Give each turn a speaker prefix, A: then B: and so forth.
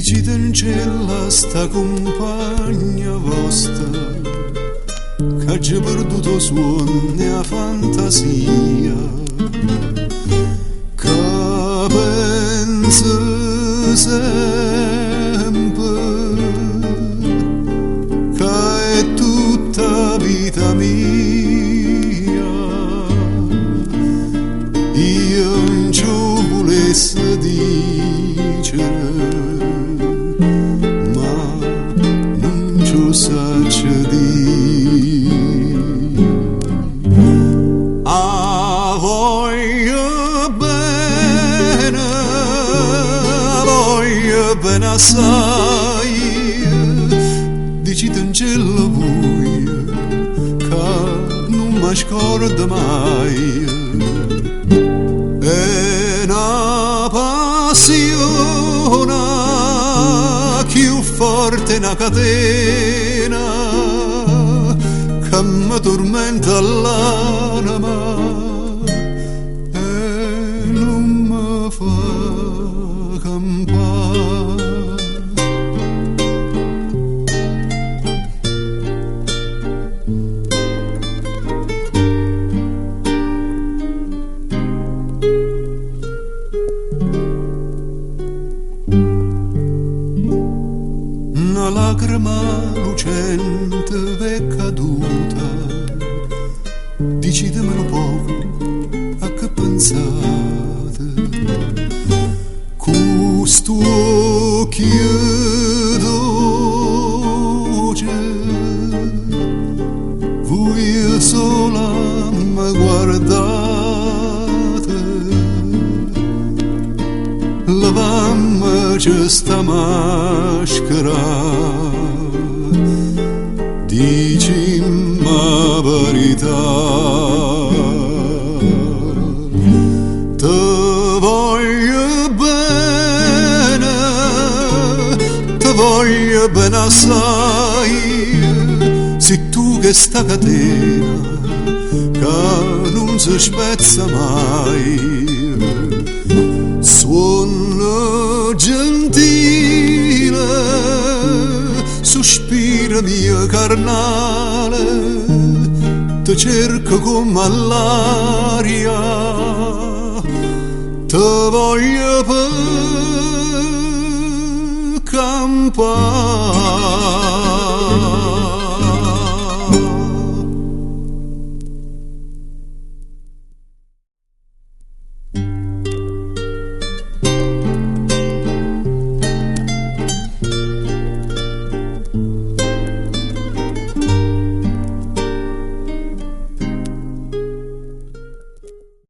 A: Dicite in cielo sta compagna vostra che ha già perduto suono e la fantasia, che pensa sempre che è tutta vita mia. Io non ci volessi dicere, saccia di a voglio bene assai, dicite in cielo voi che non mi scorda mai. È una passione più forte una catena che mi tormenta l'anima e non mi fa campare. Una lacrima lucente è caduta, decidemelo poco a che pensate. Questo occhio dolce, voi sola mi guardate, lavammo questa maschera, dicimmi la verità. Te voglio bene assai, se tu che sta catena che non si spezza mai. Suono gentile, sospiro mio carnale, te cerco come all'aria, te voglio per campare.